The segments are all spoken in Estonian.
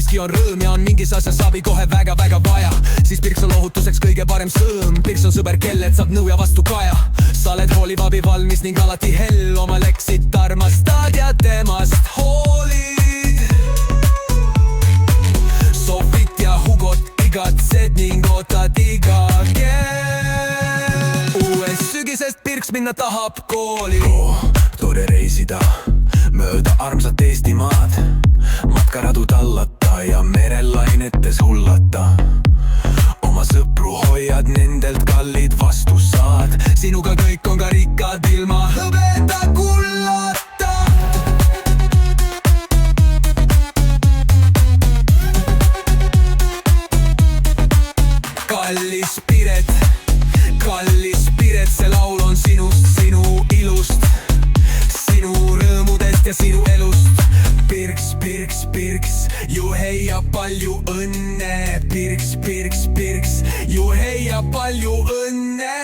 miski on rõõm ja on mingis asjas abi kohe väga-väga vaja, siis Pirks on lohutuseks kõige parem sõõm. Pirks on sõber, kellelt saab nõu ja vastu kaja. Sa oled hooliv, abi valmis ning alati hell, oma Lexit armastad ja temast hoolid. Sofit ja Hugot igatsed ning ootad iga kell. Uuest sügisest Pirks minna tahab kooli. Tore reisida mööda armsat Eestimaad, matkaradu tallata ja merelainetes hullata. Oma sõpru hoiad, nendelt kallid vastu saad. Sinuga kõik on ka rikkad ilma hõbeda kullata. Kallis Piret, see laul on sinust, sinu ilust, sinu rõõmudest ja sinu elust. Pirks, Pirks, Pirks, juhei ja palju õnne. Pirks, Pirks, Pirks, juhei ja palju õnne.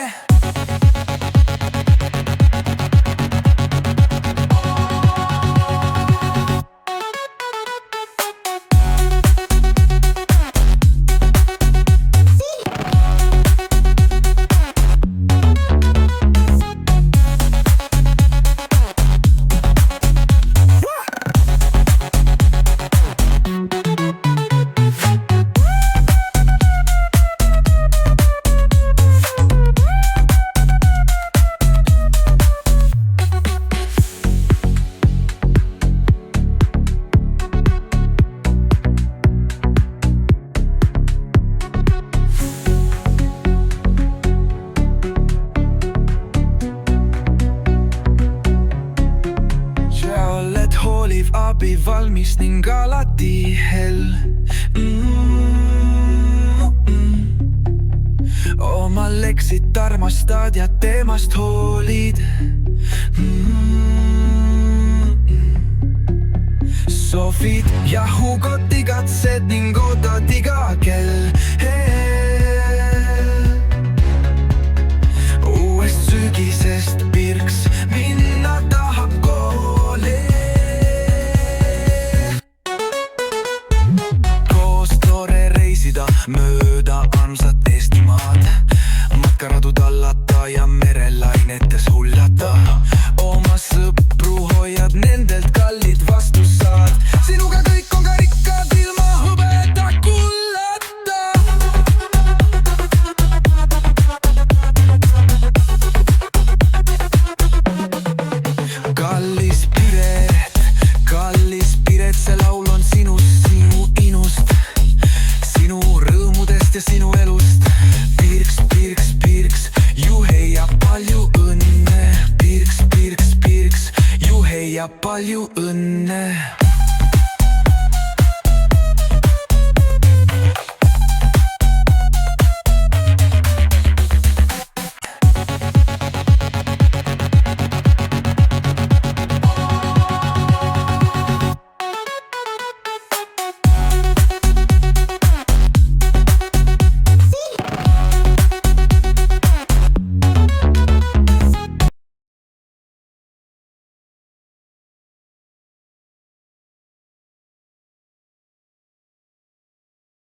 Abi valmis ning alati hell. Oma Lexit armastad ja temast hoolid. Sofit ja Hugot igatsed ning ootad iga kell. Uuest sügisest Pirks minna tahab kooli. Mööda armsat Eestimaad, matkaradu tallata ja merelainetes hullata. Oma sõpru hoiad, nendelt kallid vastu saad. Sinuga kõik on ka rikkad ilma hõbeda kullata. Kallis Piret, see laul on sinust, sinu inust, sinu rõõmudest ja sinu elust. Pirks, Pirks, Pirks, juhei ja palju õnne. Pirks, Pirks, Pirks, juhei ja palju õnne.